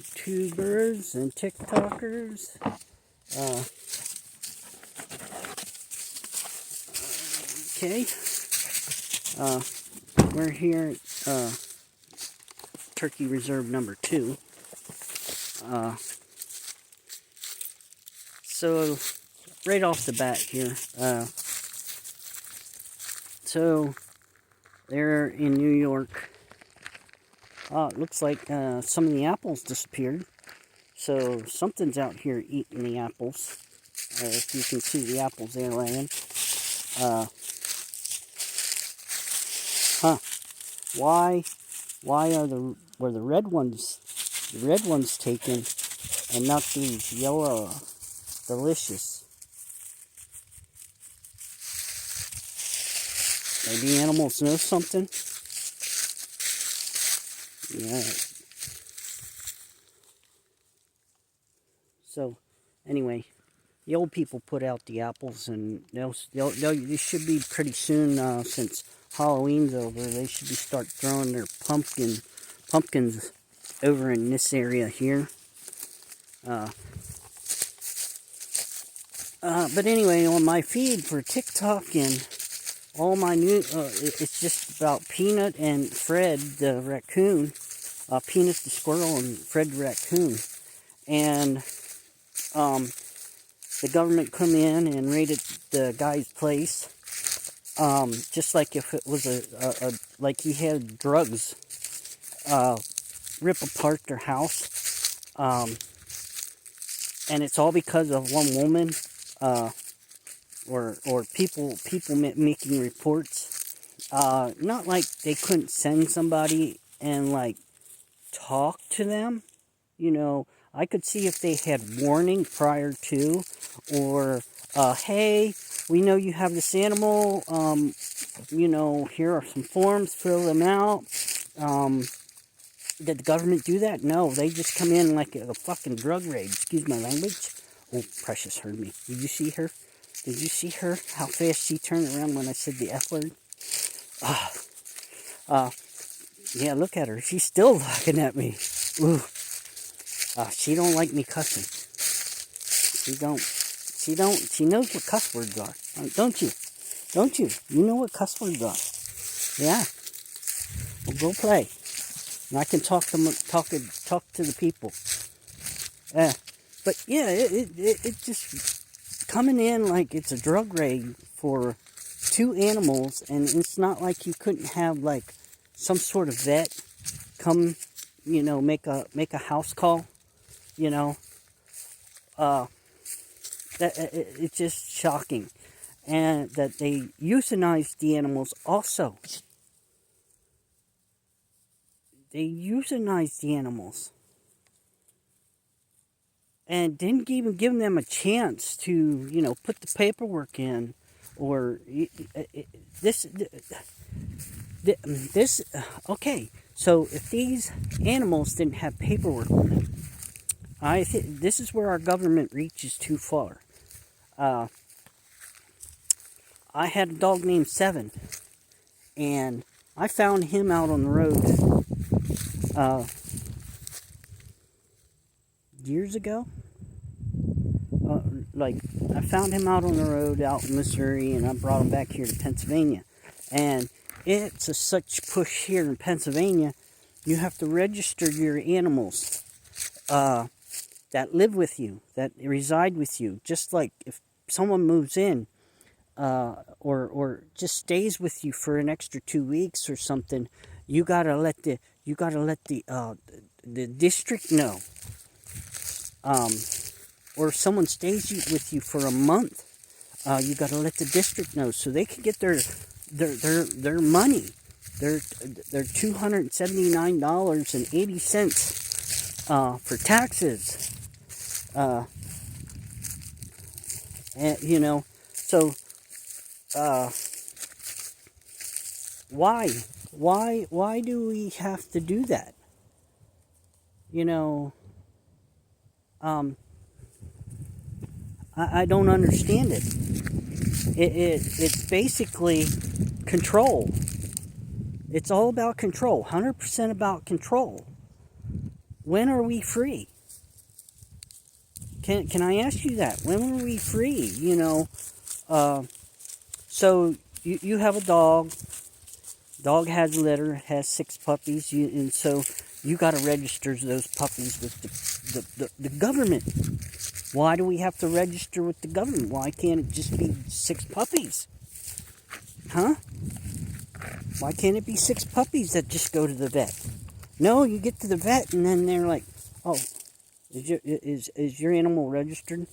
YouTubers and TikTokers. Okay. We're here at Turkey Reserve number 2. So, right off the bat here, so they're in New York. It looks like some of the apples disappeared. So something's out here eating the apples. If you can see the apples they're laying. Why were the red ones taken and not these yellow delicious? Maybe animals know something? Yeah. So, anyway, the old people put out the apples, and they should be pretty soon, since Halloween's over. They should start throwing their pumpkins over in this area here. But anyway, on my feed for TikTok and all my new, it's just about Peanut and Fred the raccoon. Peanut the squirrel and Fred the raccoon. And the government come in and raided the guy's place, just like if it was like he had drugs, rip apart their house, and it's all because of one woman, or people making reports. Not like they couldn't send somebody and like talk to them, I could see if they had warning prior to, or, hey, we know you have this animal, here are some forms, fill them out. Did the government do that? No, they just come in like a fucking drug raid. Excuse my language. Oh, Precious heard me. Did you see her? Did you see her? How fast she turned around when I said the F word? Yeah, look at her. She's still looking at me. Ooh. She don't like me cussing. She knows what cuss words are. Don't you? Don't you? You know what cuss words are. Yeah. Well, go play. And I can talk to the people. But yeah, it just coming in like it's a drug raid for 2 animals, and it's not like you couldn't have like some sort of vet come, make a house call, it's just shocking. And that they euthanized the animals also. They euthanized the animals. And didn't even give them a chance to, put the paperwork in. Or this, okay. So if these animals didn't have paperwork on them, I think this is where our government reaches too far. I had a dog named Seven, and I found him out on the road years ago. I found him out on the road out in Missouri, and I brought him back here to Pennsylvania. And it's such push here in Pennsylvania, you have to register your animals that live with you, that reside with you. Just like if someone moves in, or just stays with you for an extra 2 weeks or something, you gotta let the district know. Or if someone stays with you for a month, you gotta let the district know so they can get their money. Their $279.80 for taxes. And so why do we have to do that? I don't understand it. It's basically control. It's all about control. 100% about control. when are we free? Can I ask you that? When were we free? So you have a dog. Dog has a litter, has 6 puppies, and so you got to register those puppies with the government. Why do we have to register with the government? Why can't it just be 6 puppies? Huh? Why can't it be 6 puppies that just go to the vet? No, you get to the vet and then they're like, oh, is your animal registered?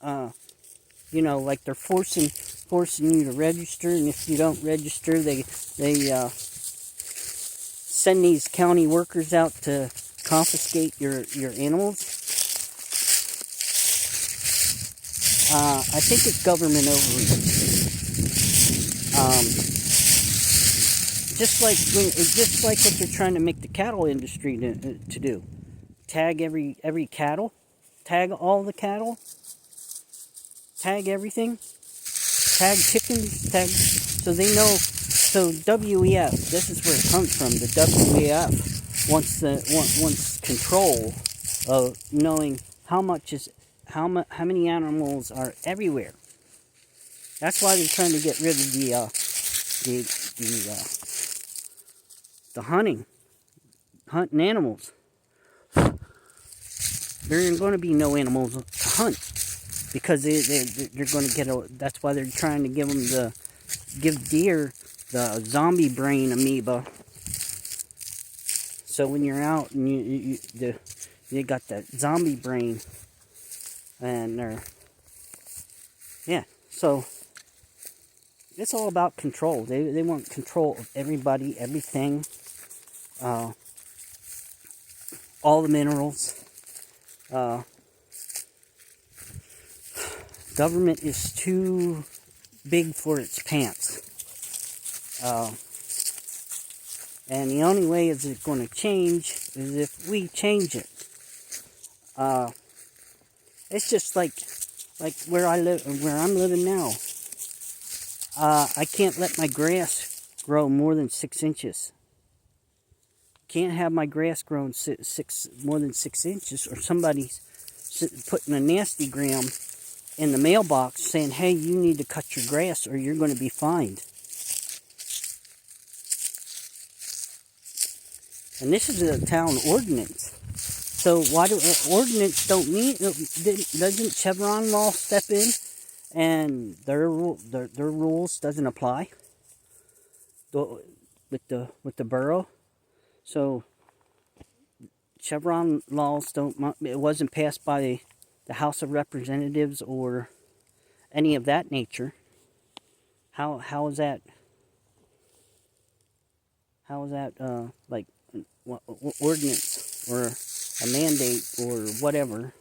Like they're forcing you to register, and if you don't register, they send these county workers out to confiscate your animals. I think it's government overreach. Just like what they're trying to make the cattle industry to do. Tag every cattle, tag all the cattle, tag everything, tag chickens, tag, so they know. So WEF, this is where it comes from. The WEF wants control of knowing how many animals are everywhere. That's why they're trying to get rid of the hunting animals. There ain't going to be no animals to hunt because they're going to get that's why they're trying to give deer the zombie brain amoeba. So when you're out and you got that zombie brain, and so it's all about control. They want control of everybody, everything, all the minerals. Government is too big for its pants. And the only way is it's going to change is if we change it. It's just like where I'm living now. I can't let my grass grow more than 6 inches. Can't have my grass growing more than 6 inches, or somebody's putting a nasty gram in the mailbox saying, hey, you need to cut your grass or you're going to be fined. And this is a town ordinance. So why do ordinance doesn't Chevron law step in and their rules doesn't apply with the borough? So Chevron laws it wasn't passed by the House of Representatives or any of that nature. How is that? How is that like ordinance or a mandate or whatever?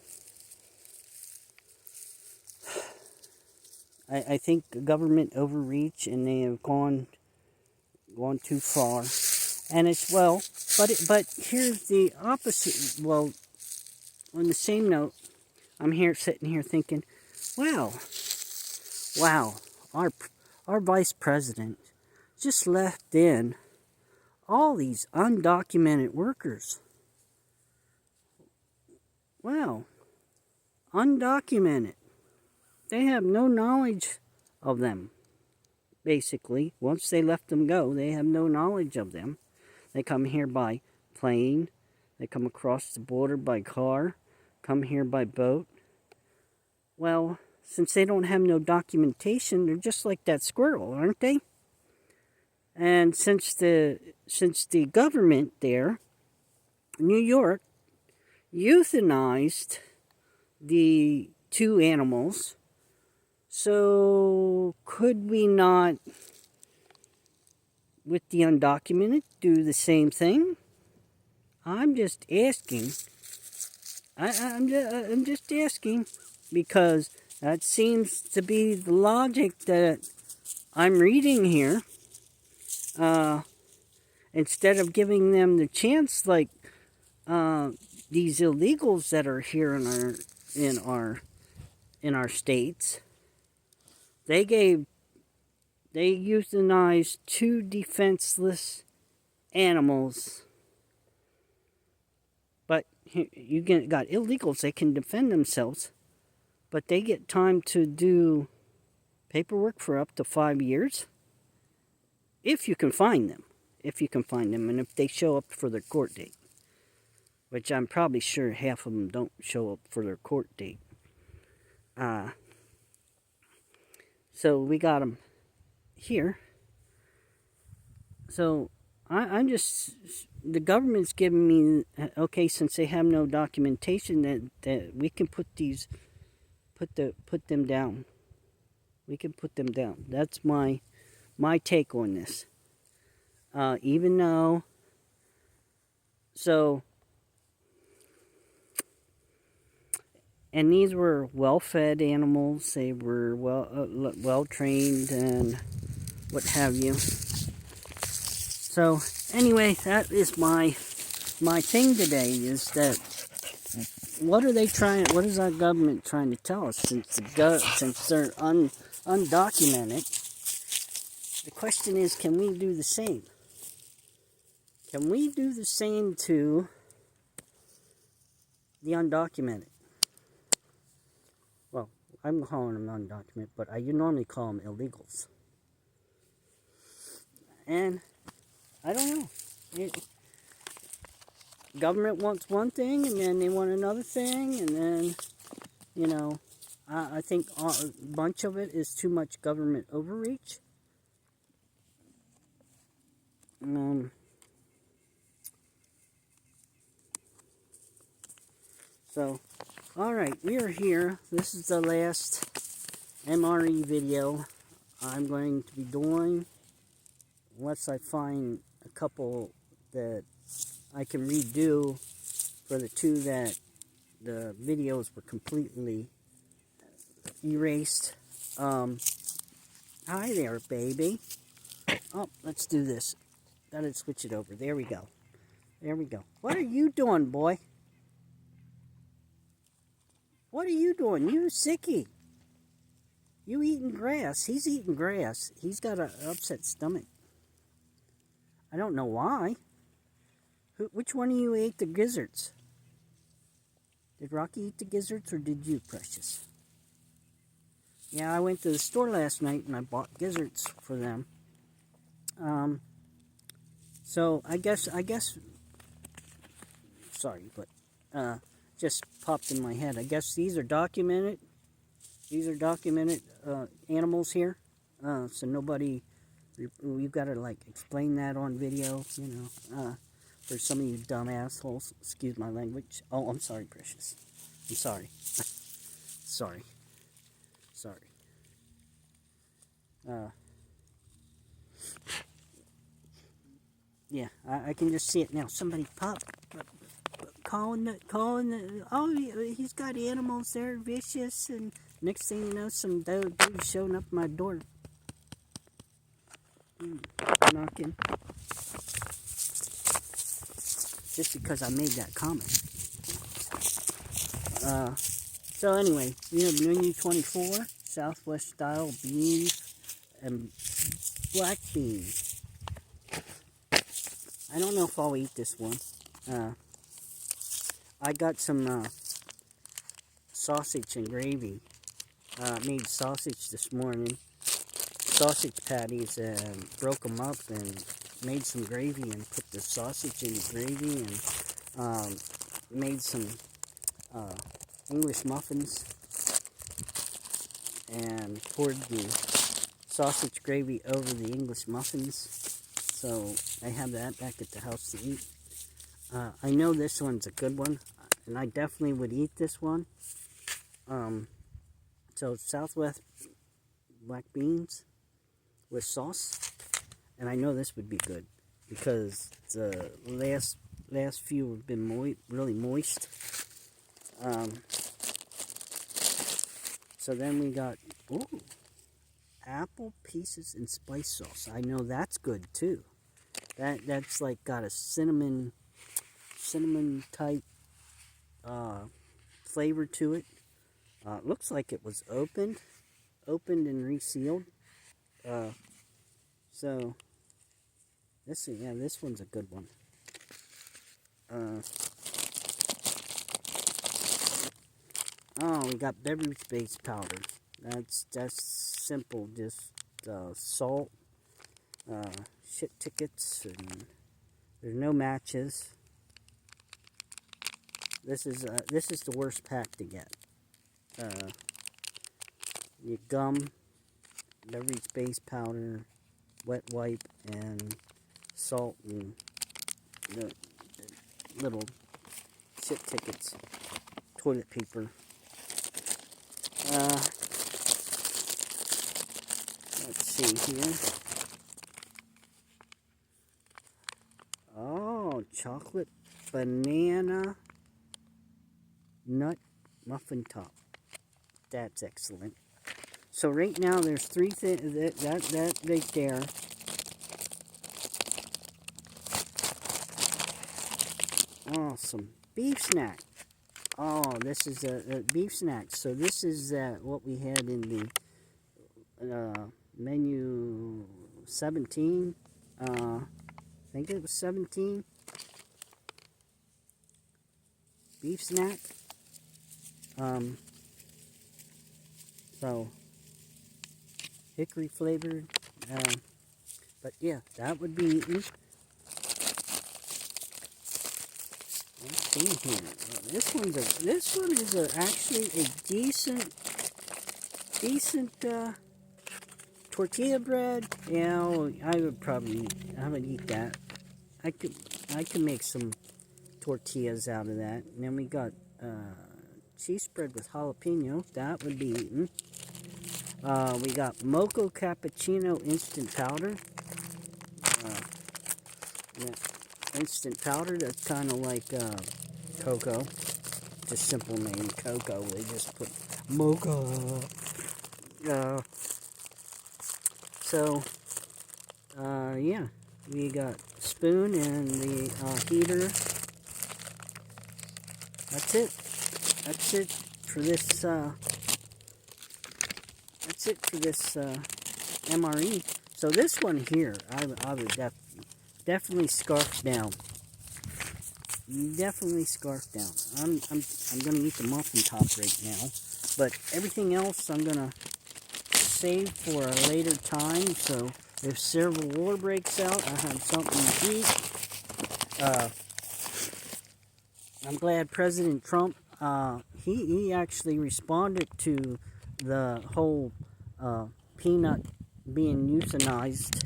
I think government overreach, and they have gone too far. And it's but here's the opposite. Well, on the same note, I'm sitting here thinking, wow, our vice president just left in all these undocumented workers. Wow, undocumented. They have no knowledge of them. Basically, once they left them go, they have no knowledge of them. They come here by plane, they come across the border by car, come here by boat. Well, since they don't have no documentation, they're just like that squirrel, aren't they? And since the government there, New York, euthanized the 2 animals, so could we not, with the undocumented, do the same thing? I'm just asking. I'm just asking, because that seems to be the logic that I'm reading here. Instead of giving them the chance, like these illegals that are here in our states, they euthanized 2 defenseless animals But you got illegals, they can defend themselves, but they get time to do paperwork for up to 5 years, if you can find them. If you can find them, and if they show up for their court date. Which I'm probably sure half of them don't show up for their court date. So we got them here. So I'm just, the government's giving me, okay, since they have no documentation, that we can put them down. We can put them down. That's my take on this. Even though, so, and these were well-fed animals. They were well trained and what have you. So anyway, that is my thing today. Is that what are they trying? What is our government trying to tell us? Since they're undocumented, the question is, can we do the same? Can we do the same to the undocumented? Well, I'm calling them undocumented, but I normally call them illegals. And I don't know. Government wants one thing, and then they want another thing, and then, I think a bunch of it is too much government overreach. So, alright, we are here. This is the last MRE video I'm going to be doing, unless I find a couple that I can redo for the two that the videos were completely erased. Hi there, baby. Oh, let's do this. Gotta switch it over. There we go. There we go. What are you doing, boy? What are you doing? You sickie. You eating grass. He's eating grass. He's got an upset stomach. I don't know why. Which one of you ate the gizzards? Did Rocky eat the gizzards, or did you, Precious? Yeah, I went to the store last night and I bought gizzards for them. So I guess, sorry, but, just popped in my head. I guess these are documented. These are documented, animals here. So nobody, you've got to, like, explain that on video, for some of you dumb assholes. Excuse my language. Oh, I'm sorry, Precious. I'm sorry. Sorry. Yeah, I can just see it now. Somebody calling the, oh, he's got animals there, vicious, and next thing you know, some dude showing up at my door. Knocking. Just because I made that comment. So anyway, we have menu 24, Southwest style beef and black beans. I don't know if I'll eat this one. I got some sausage and gravy. Made sausage this morning. Sausage patties, and broke them up and made some gravy and put the sausage in the gravy, and made some English muffins and poured the sausage gravy over the English muffins. So I have that back at the house to eat. I know this one's a good one, and I definitely would eat this one. So Southwest black beans with sauce, and I know this would be good because the last few have been really moist. So then we got apple pieces and spice sauce. I know that's good too. That's like got a cinnamon type flavor to it. Looks like it was opened and resealed. So this one's a good one. Oh, we got beverage-based powders. That's simple. Just salt, shit tickets, and there's no matches. This is the worst pack to get. Your gum, beverage-based powder, wet wipe, and salt, and the little shit tickets, toilet paper. Let's see here. Oh, chocolate banana nut muffin top. That's excellent. So right now there's three things that right there. Awesome. Beef snack. Oh, this is a beef snack. So this is what we had in the menu 17. I think it was 17. Beef snack. So hickory flavored. But yeah, that would be eaten. Let's see here. This one is actually a decent tortilla bread. Yeah, I would eat that. I could make some tortillas out of that. And then we got cheese spread with jalapeno. That would be eaten. We got mocha cappuccino instant powder. Yeah, instant powder. That's kind of like cocoa. Just simple name, cocoa. They just put mocha. Yeah, we got spoon and the heater. That's it. That's it for this. That's it for this MRE. So this one here, I would definitely scarf down. Definitely scarf down. I'm gonna eat the muffin top right now, but everything else I'm gonna save for a later time. So if Civil War breaks out, I have something to eat. I'm glad President Trump he actually responded to the whole peanut being euthanized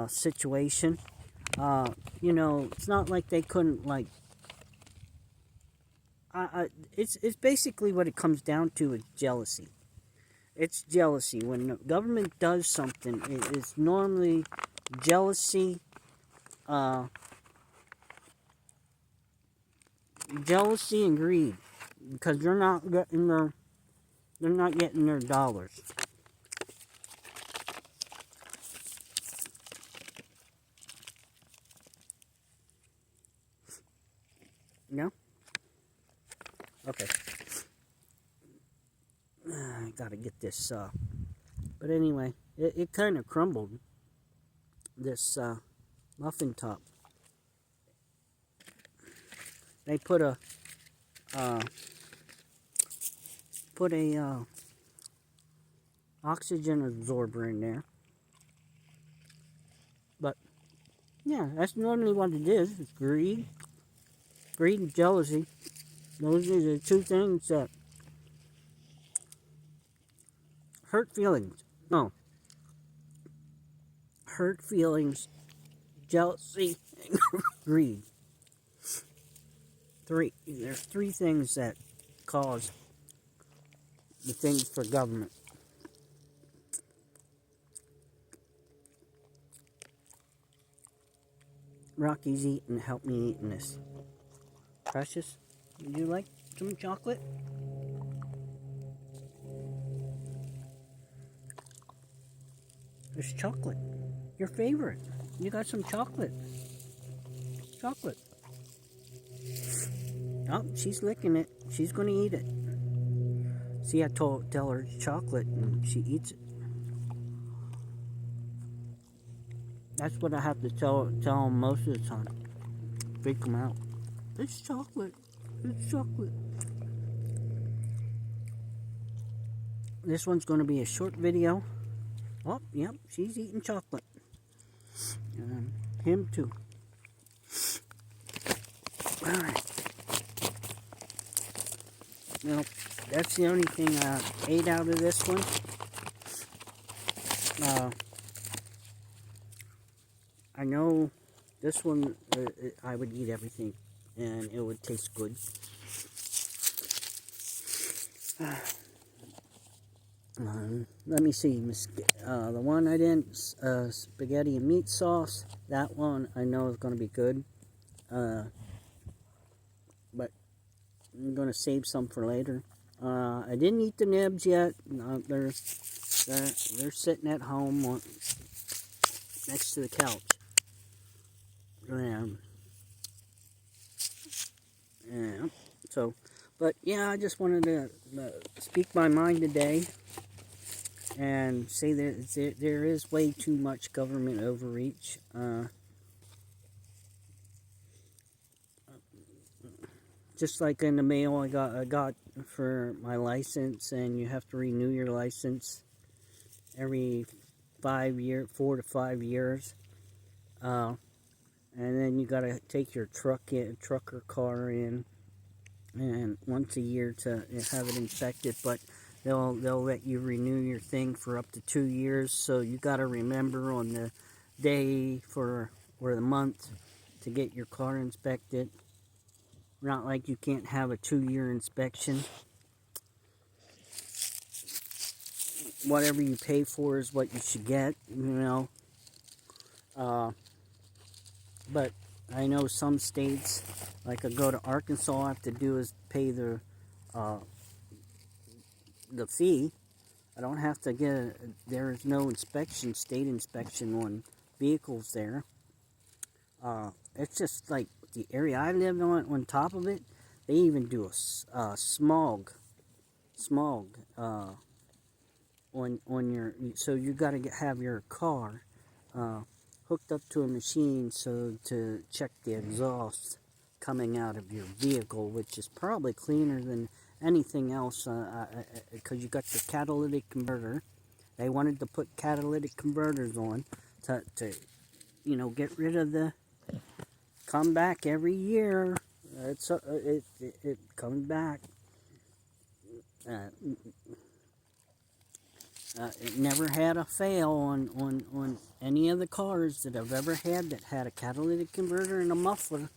situation. It's not like they couldn't it's basically what it comes down to is jealousy. It's jealousy. When the government does something, it's normally jealousy, jealousy and greed, because they're not getting their dollars. No? Okay. I gotta get this, but anyway, it kind of crumbled, this, muffin top. They put a oxygen absorber in there. But, yeah, that's normally what it is. It's greed. Greed and jealousy. Those are the two things that hurt feelings. No. Hurt feelings, jealousy, and greed. There's three things that cause the things for government. Rocky's eating, help me eating this. Precious, would you like some chocolate? There's chocolate. Your favorite. You got some chocolate. Chocolate. Oh, she's licking it. She's going to eat it. See, I tell her it's chocolate, and she eats it. That's what I have to tell them most of the time. Freak them out. It's chocolate. It's chocolate. this one's going to be a short video. Oh, yep, she's eating chocolate. Him too. Alright. Well, that's the only thing I ate out of this one. I know this one, I would eat everything and it would taste good. Let me see. The one I didn't, spaghetti and meat sauce, that one I know is going to be good. But I'm going to save some for later. I didn't eat the nibs yet. They're sitting at home next to the couch. Yeah. So, but yeah, I just wanted to speak my mind today and say that there is way too much government overreach. Just like in the mail, I got for my license, and you have to renew your license every 4 to 5 years. And then you got to take your truck or car in, and once a year to have it inspected. But they'll let you renew your thing for up to 2 years. So you got to remember on the day or the month to get your car inspected. Not like you can't have a 2-year inspection. Whatever you pay for is what you should get, But I know some states, like I go to Arkansas, all I have to do is pay the fee. I don't have to there is no state inspection on vehicles there. It's just like the area I live on top of it, they even do a smog on your, so you got to have your car hooked up to a machine to check the exhaust coming out of your vehicle, which is probably cleaner than anything else, because you got your catalytic converter. They wanted to put catalytic converters on to get rid of the come back every year. It comes back. It never had a fail on any of the cars that I've ever had that had a catalytic converter and a muffler.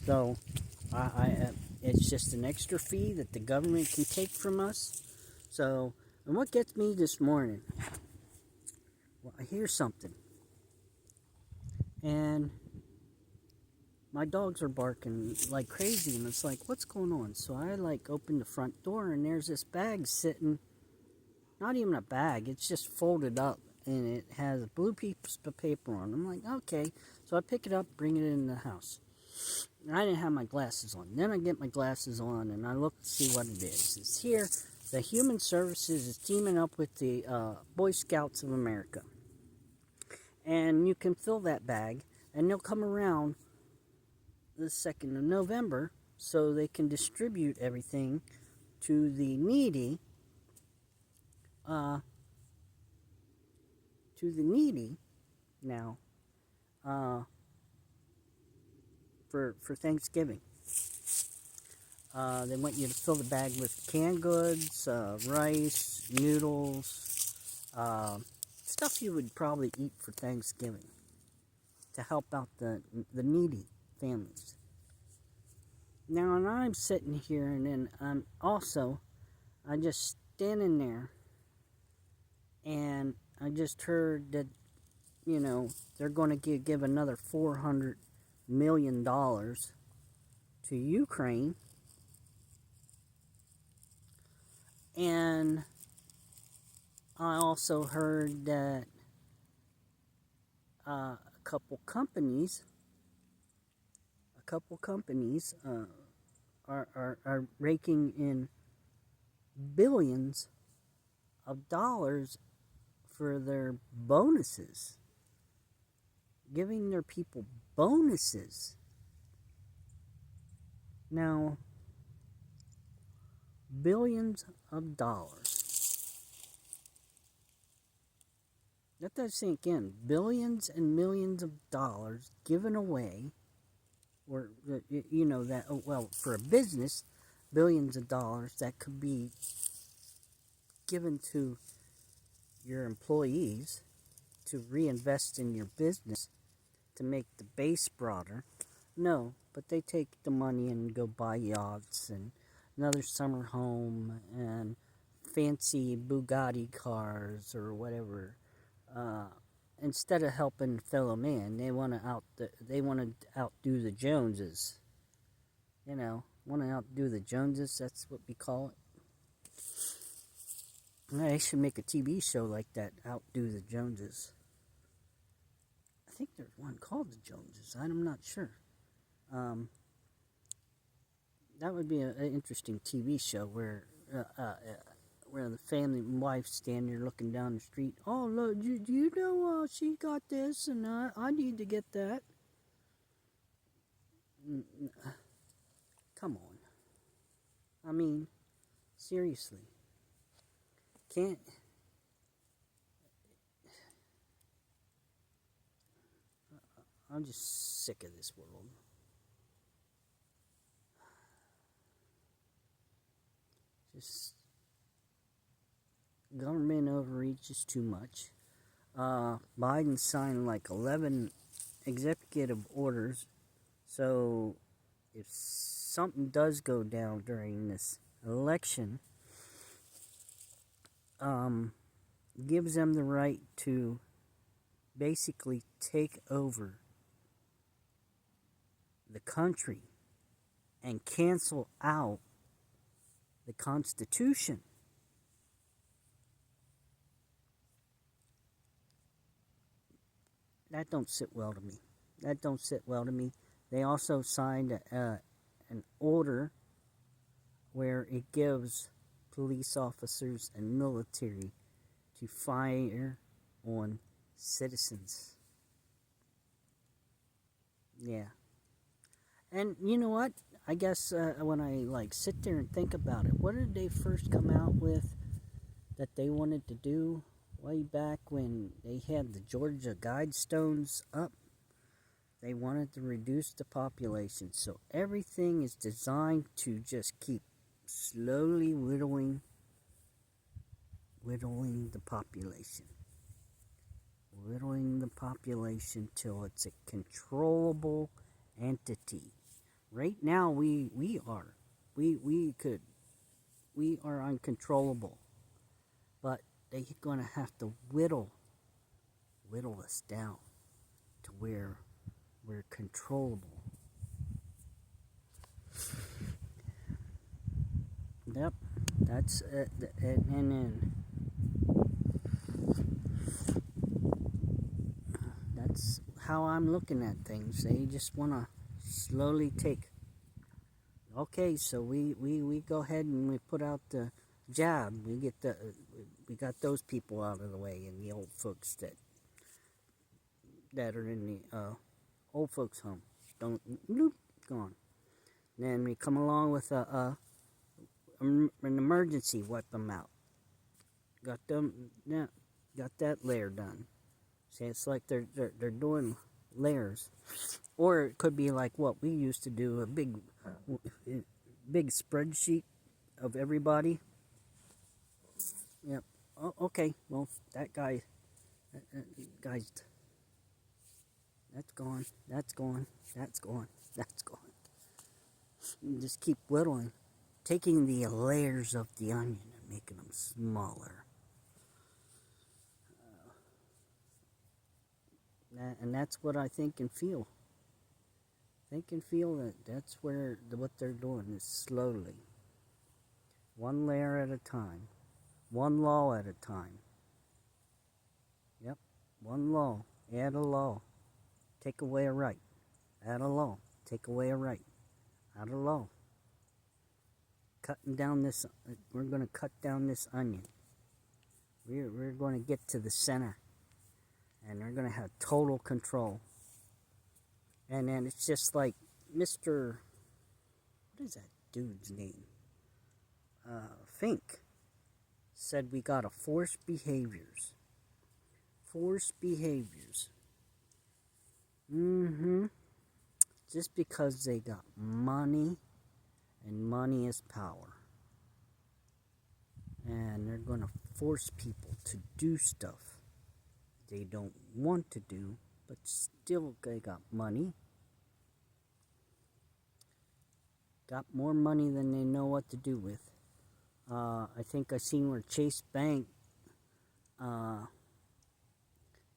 So it's just an extra fee that the government can take from us. So, and what gets me this morning? Well, I hear something, and my dogs are barking like crazy, and it's like, what's going on? So I open the front door, and there's this bag sitting, not even a bag, it's just folded up, and it has a blue piece of paper on it. I'm like, okay. So I pick it up, bring it in the house. And I didn't have my glasses on. Then I get my glasses on, and I look to see what it is. It's here. The Human Services is teaming up with the Boy Scouts of America. And you can fill that bag, and they'll come around the 2nd of November so they can distribute everything to the needy. Now for Thanksgiving. They want you to fill the bag with canned goods, rice, noodles, stuff you would probably eat for Thanksgiving to help out the needy families. Now, and I'm sitting here, and then I'm just standing there, and I just heard that, they're going to give another $400 million to Ukraine. And I also heard that a couple companies are raking in billions of dollars for their bonuses, giving their people bonuses. Now, billions of dollars. Let that sink in. Billions and millions of dollars given away, or that. Well, for a business, billions of dollars that could be given to your employees to reinvest in your business to make the base broader. No, but they take the money and go buy yachts and another summer home and fancy Bugatti cars or whatever. Instead of helping fellow man, they want to outdo the Joneses. Want to outdo the Joneses. That's what we call it. They should make a TV show like that. Outdo the Joneses. I think there's one called the Joneses. I'm not sure. That would be an interesting TV show where the family and wife stand there looking down the street. Oh, look, do you know she got this and I need to get that. Come on. I mean, seriously. Can't... I'm just sick of this world. Just government overreach is too much. Biden signed like 11 executive orders, so if something does go down during this election, gives them the right to basically take over the country and cancel out the Constitution. That don't sit well to me. They also signed an order where it gives police officers and military to fire on citizens. Yeah. And you know what? I guess when I sit there and think about it, what did they first come out with that they wanted to do way back when they had the Georgia Guidestones up? They wanted to reduce the population. So everything is designed to just keep slowly whittling the population. Whittling the population till it's a controllable entity. Right now we are uncontrollable, but they're gonna have to whittle us down to where we're controllable. Yep, that's it, and then that's how I'm looking at things. They just want to slowly take. Okay, so we go ahead and we put out the jab. We got those people out of the way, and the old folks that are in the old folks home don't gone. Then we come along with an emergency, wipe them out. Got that layer done. See, it's like they're doing layers. Or it could be like what we used to do, a big spreadsheet of everybody. Yep. Oh, okay. Well, that guy's that's gone. You just keep whittling, taking the layers of the onion and making them smaller. And that's what I think and feel. Think and feel that that's where what they're doing is slowly, one layer at a time, one law at a time. Yep, one law, add a law, take away a right, add a law, take away a right, add a law. Cutting down this, we're going to cut down this onion. We're going to get to the center, and they're going to have total control. And then it's just like Mr. What is that dude's name? Fink said we gotta force behaviors. Force behaviors. Just because they got money, and money is power. And they're gonna force people to do stuff they don't want to do, but still they got money. Got more money than they know what to do with. I think I seen where Chase Bank,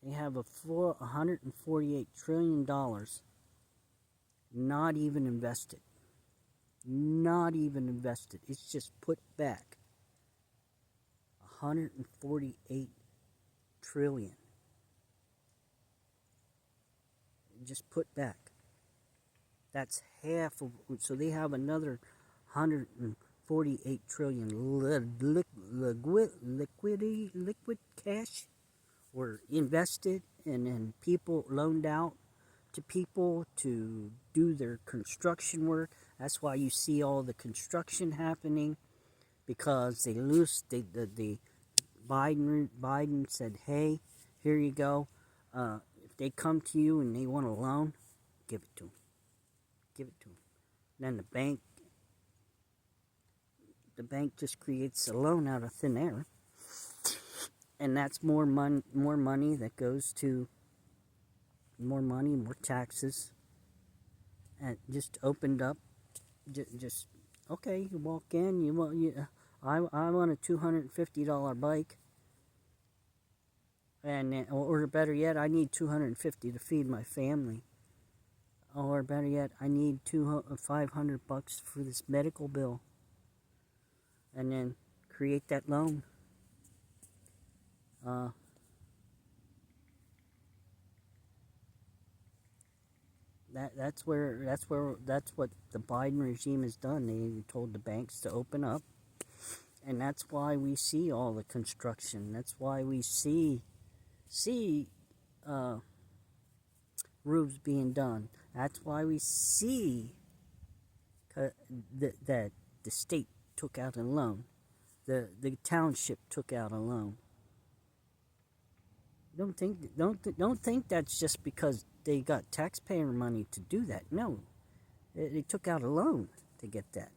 they have a full $148 trillion not even invested. Not even invested. It's just put back. 148 trillion. Just put back. That's half of, so they have another 148 trillion liquid cash were invested, and then people loaned out to people to do their construction work. That's why you see all the construction happening, because they the Biden said, hey, here you go. If they come to you and they want a loan, give it to them. Give it to them. Then the bank just creates a loan out of thin air, and that's more money that goes to more money, more taxes, and just opened up. Just okay, you walk in, I want a $250 bike, and or better yet, I need $250 to feed my family. Or better yet, I need $500 for this medical bill. And then create that loan. That's what the Biden regime has done. They told the banks to open up, and that's why we see all the construction. That's why we see roofs being done. That's why we see that the state took out a loan. The township took out a loan. Don't think that's just because they got taxpayer money to do that. No, they took out a loan to get that.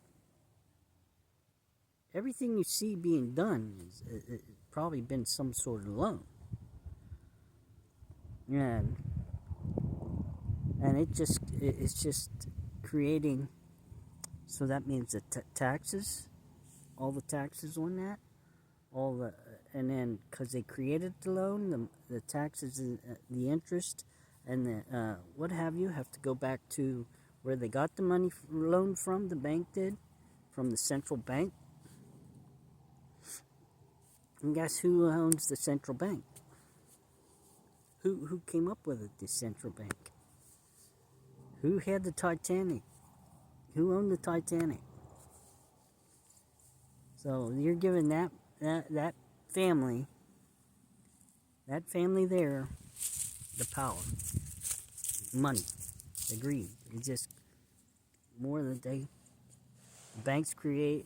Everything you see being done is probably been some sort of loan. And it's just creating. So that means the taxes, all the taxes on that, and then because they created the loan, the taxes, the interest, and the what have you, have to go back to where they got the money loaned from. The bank did, from the central bank. And guess who owns the central bank? Who came up with it? The central bank. Who had the Titanic? Who owned the Titanic? So you're giving that family there, the power, money, the greed. It's just more than the banks create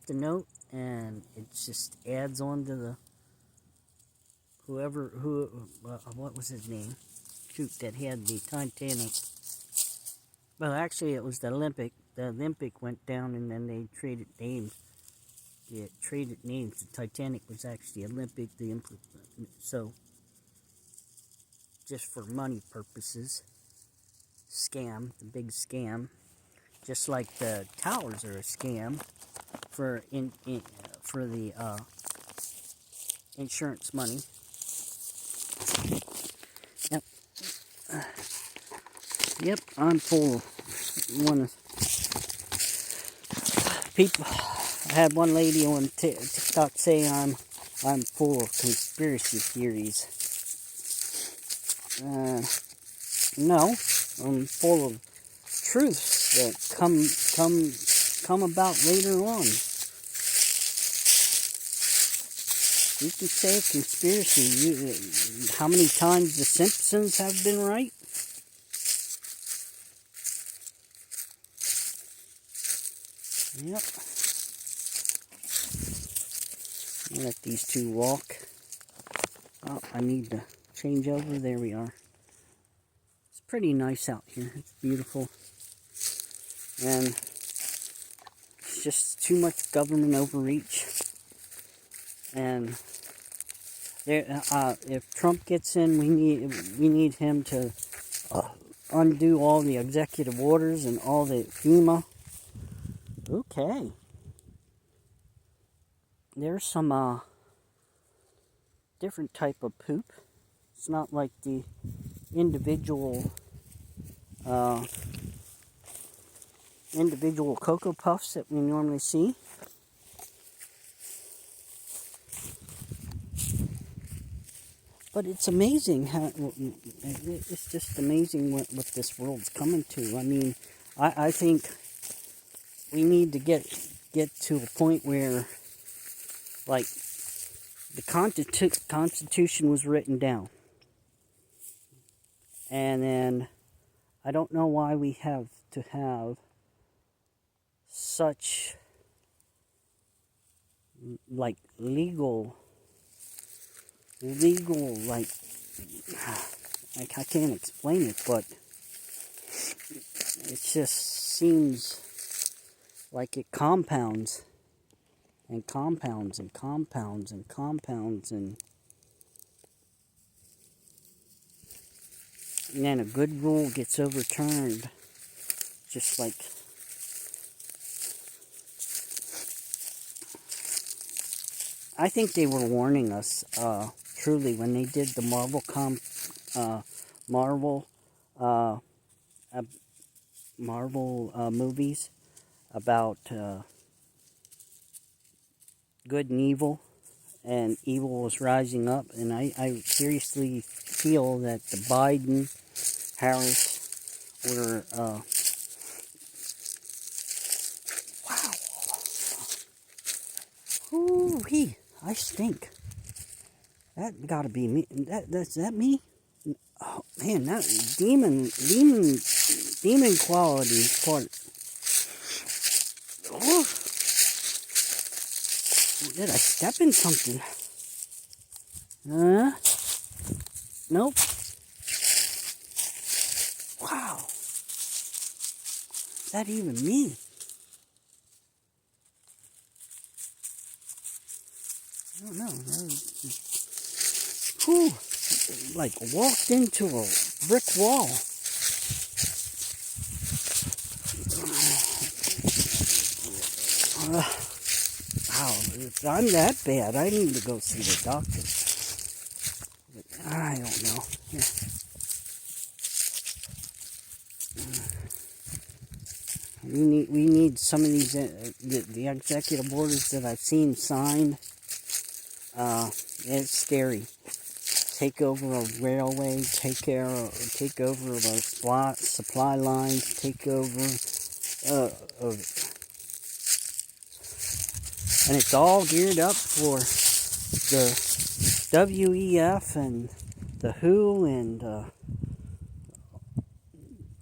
the note, and it just adds on to the what was his name? Shoot, that had the Titanic. Well, actually, it was the Olympic. The Olympic went down, and then they traded names. Yeah, traded names. The Titanic was actually Olympic. So, just for money purposes, scam, the big scam. Just like the towers are a scam for the insurance money. Yep, I'm full of people. I had one lady on TikTok say I'm full of conspiracy theories. No, I'm full of truths that come about later on. You can say a conspiracy. How many times the Simpsons have been right? Yep. Let these two walk. Oh, I need to change over. There we are. It's pretty nice out here. It's beautiful. And it's just too much government overreach. And there, if Trump gets in, we need him to undo all the executive orders and all the FEMA. Okay. There's some different type of poop. It's not like the individual Cocoa Puffs that we normally see. But it's amazing how it's just amazing what this world's coming to. I mean, I think we need to get to a point where, like, the Constitution was written down, and then I don't know why we have to have such like legal like I can't explain it, but it just seems like it compounds and compounds and compounds and compounds, and then a good rule gets overturned, just like I think they were warning us, truly, when they did the Marvel movies about good and evil was rising up, and I seriously feel that the Biden, Harris were, wow, ooh-wee, I stink. That gotta be me. That's that me? Oh man, that demon quality part. Oh. Did I step in something? Nope. Wow. Is that even me? I don't know. Whew. Like walked into a brick wall. Wow, if I'm that bad, I need to go see the doctor. But I don't know. Yeah. We need some of these the executive orders that I've seen signed. It's scary. Take over a railway, take over of our supply lines, take over of, and it's all geared up for the WEF and the WHO and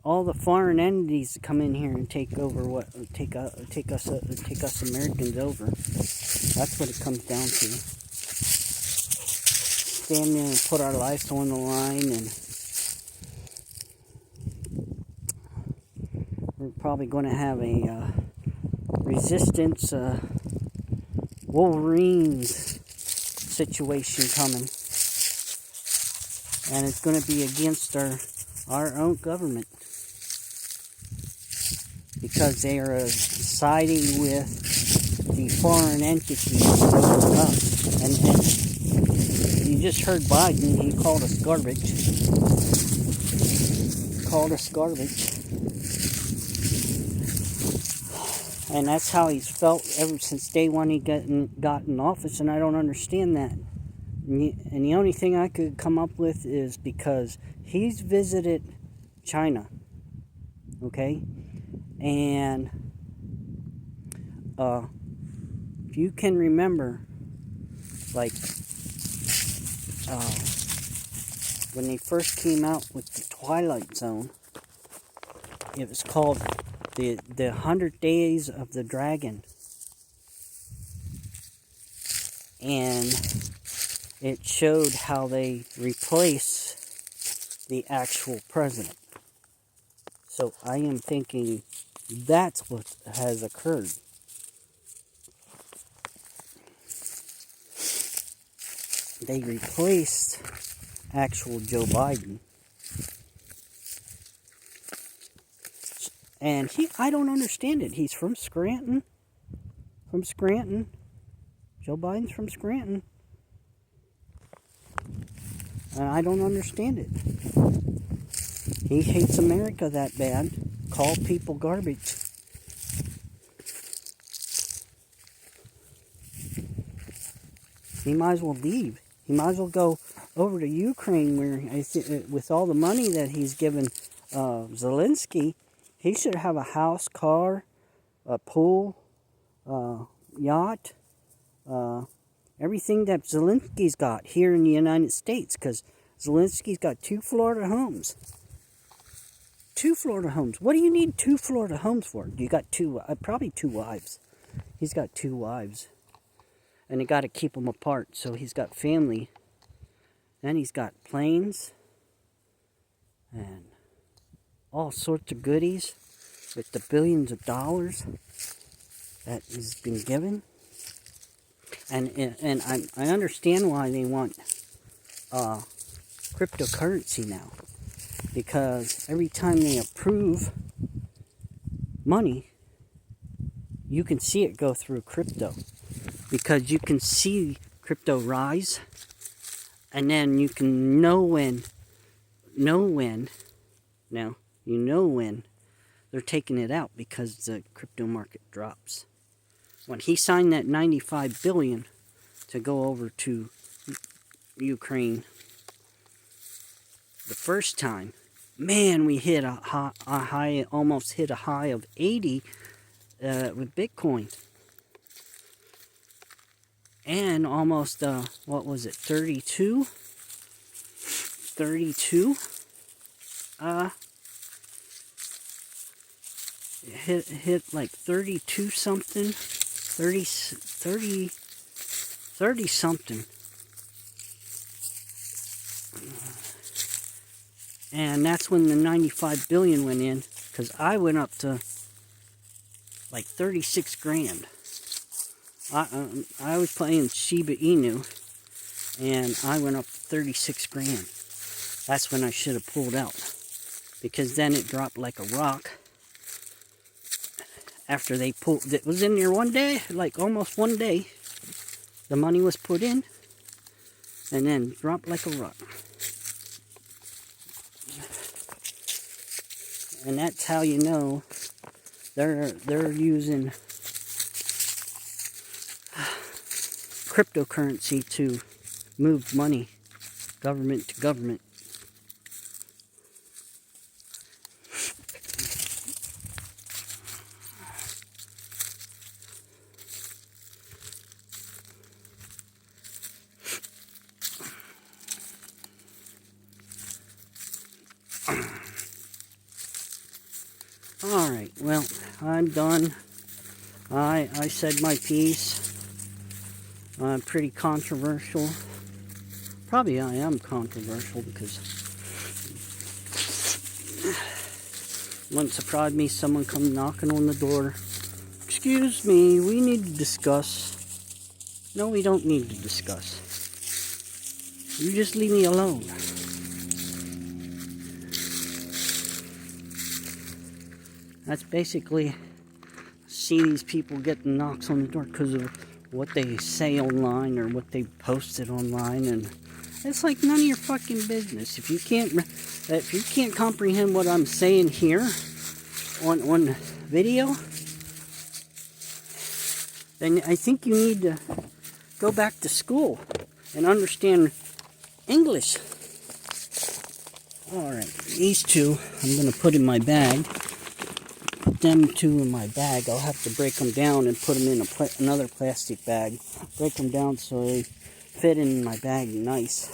all the foreign entities to come in here and take over take us Americans over. That's what it comes down to. Stand there and put our lives on the line, and we're probably going to have a resistance Wolverines situation coming, and it's going to be against our own government, because they are siding with the foreign entities over us. And you just heard Biden, he called us garbage. And that's how he's felt ever since day one he got in office, and I don't understand that. And the only thing I could come up with is because he's visited China, okay? And if you can remember, like, when they first came out with the Twilight Zone, it was called the 100 Days of the Dragon. and it showed how they replace the actual president. So I am thinking that's what has occurred. They replaced actual Joe Biden. And I don't understand it. He's from Scranton. Joe Biden's from Scranton. And I don't understand it. He hates America that bad. Call people garbage. He might as well leave. He might as well go over to Ukraine, where with all the money that he's given Zelensky, he should have a house, car, a pool, yacht, everything that Zelensky's got here in the United States, because Zelensky's got 2 Florida homes. 2 Florida homes. What do you need 2 Florida homes for? You got probably 2 wives. He's got 2 wives. And they got to keep them apart. So he's got family. Then he's got planes. And all sorts of goodies. With the billions of dollars that has been given. And I understand why they want cryptocurrency now. Because every time they approve money, you can see it go through crypto. Because you can see crypto rise, and then you can know when they're taking it out, because the crypto market drops. When he signed that $95 billion to go over to Ukraine the first time, man, we hit a high, almost hit a high of 80 with Bitcoin. And almost, 32? 32? Hit like 32 something, 30 something. And that's when the 95 billion went in, because I went up to like 36 grand. I was playing Shiba Inu, and I went up to 36 grand. That's when I should have pulled out, because then it dropped like a rock. After they pulled, it was in there one day, like almost one day. The money was put in, and then dropped like a rock. And that's how you know they're using cryptocurrency to move money, government to government. Alright, well, I'm done. I said my piece. I'm pretty controversial. Probably I am controversial, because it wouldn't surprise me someone come knocking on the door. Excuse me, we need to discuss. No, we don't need to discuss. You just leave me alone. That's basically, see these people getting knocks on the door because of what they say online or what they posted online, and it's like none of your fucking business. If you can't comprehend what I'm saying here on video, then I think you need to go back to school and understand English. Alright, these two I'm going to put in my bag. Put them two in my bag. I'll have to break them down and put them in another plastic bag. Break them down so they fit in my bag nice.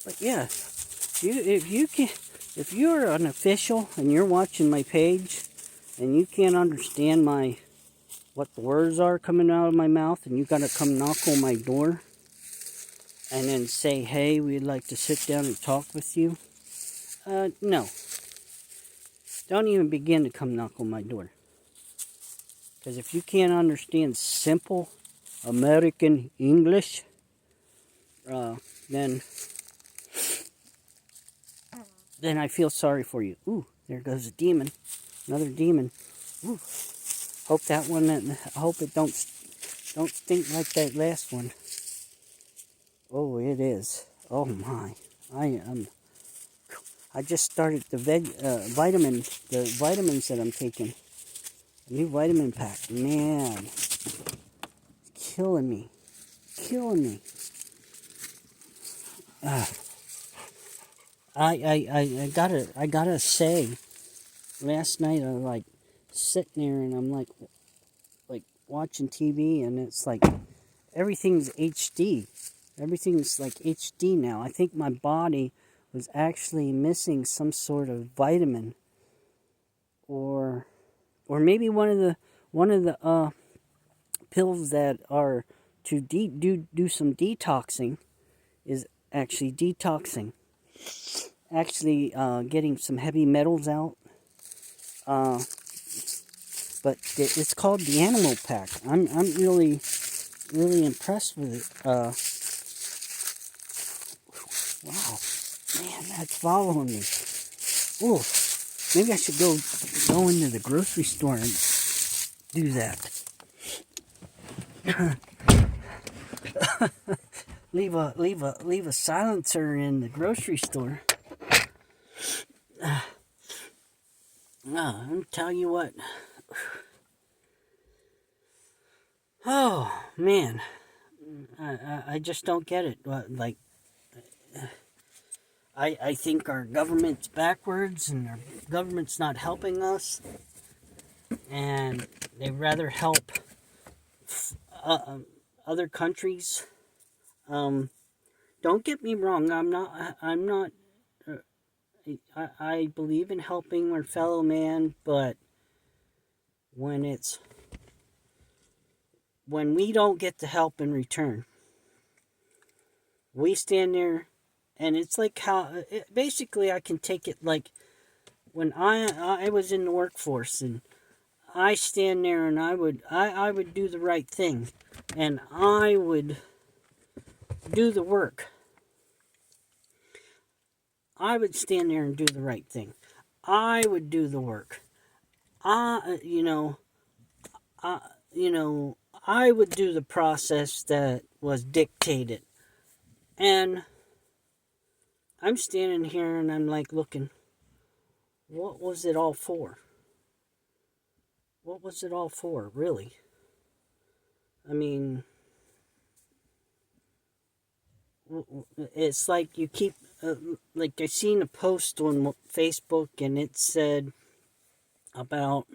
But yeah, if you're an official and you're watching my page and you can't understand my what the words are coming out of my mouth, and you got to come knock on my door and then say, hey, we'd like to sit down and talk with you. No. Don't even begin to come knock on my door. Because if you can't understand simple American English, then I feel sorry for you. Ooh, there goes a demon. Another demon. Ooh. Hope that one, I hope it don't stink like that last one. Oh, it is. Oh my. I just started the vitamins that I'm taking. A new vitamin pack. Man. It's killing me. I gotta say, last night I was like sitting there and I'm like watching TV, and it's like everything's HD. Everything's like HD now. I think my body was actually missing some sort of vitamin, or maybe one of the pills that are to do some detoxing is actually detoxing. Actually, getting some heavy metals out. But it's called the Animal Pack. I'm really impressed with it. Wow, man, that's following me. Ooh, maybe I should go into the grocery store and do that. leave a silencer in the grocery store. I'll tell you what. Oh man, I just don't get it. Like, I think our government's backwards, and our government's not helping us, and they'd rather help other countries. Don't get me wrong. I'm not. I believe in helping our fellow man, but when we don't get the help in return, we stand there, and it's like how basically I can take it like when I was in the workforce, and I stand there and I would do the right thing, and I would do the work. I would stand there and do the right thing. I would do the work. I would do the process that was dictated. And I'm standing here and I'm like looking, what was it all for? What was it all for, really? I mean, it's like you keep, like I seen a post on Facebook, and it said about,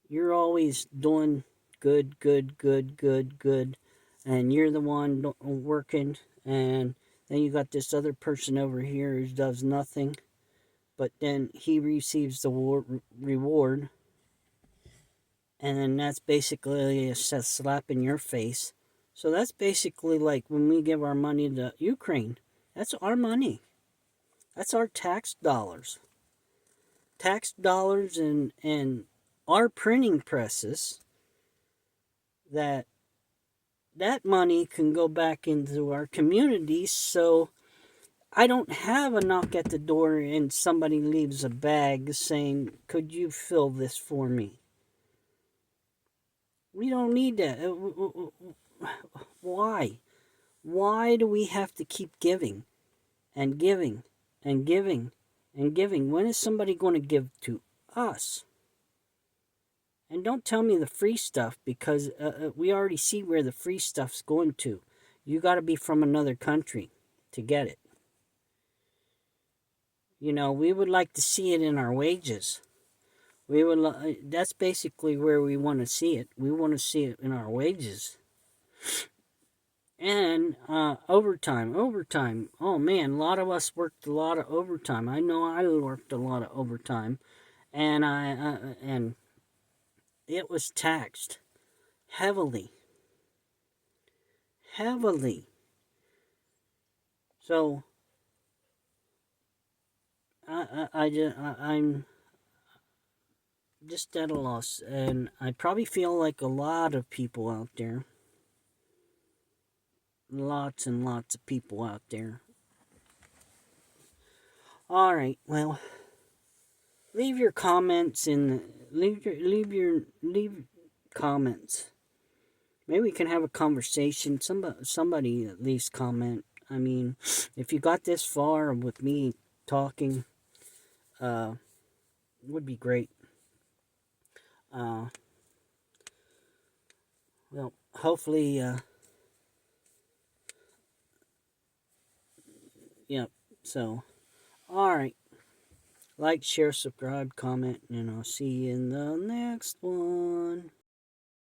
you're always doing good, and you're the one working, and then you got this other person over here who does nothing, but then he receives the reward, and then that's basically a slap in your face. So that's basically like when we give our money to Ukraine. That's our money. That's our tax dollars. Tax dollars and our printing presses. That money can go back into our communities. So I don't have a knock at the door and somebody leaves a bag saying, could you fill this for me? We don't need that. Why? Why do we have to keep giving and giving and giving and giving? When is somebody going to give to us? And don't tell me the free stuff, because we already see where the free stuff's going to. You got to be from another country to get it. You know, we would like to see it in our wages. That's basically where we want to see it. We want to see it in our wages. And overtime. Oh man, a lot of us worked a lot of overtime. I know I worked a lot of overtime, and it was taxed heavily. Heavily. So I'm just at a loss, and I probably feel like a lot of people out there. Lots and lots of people out there. All right, well, leave your comments in. Leave comments. Maybe we can have a conversation. Somebody at least comment. I mean, if you got this far with me talking, it would be great. Well, hopefully, yeah. So, all right. Like, share, subscribe, comment, and I'll see you in the next one.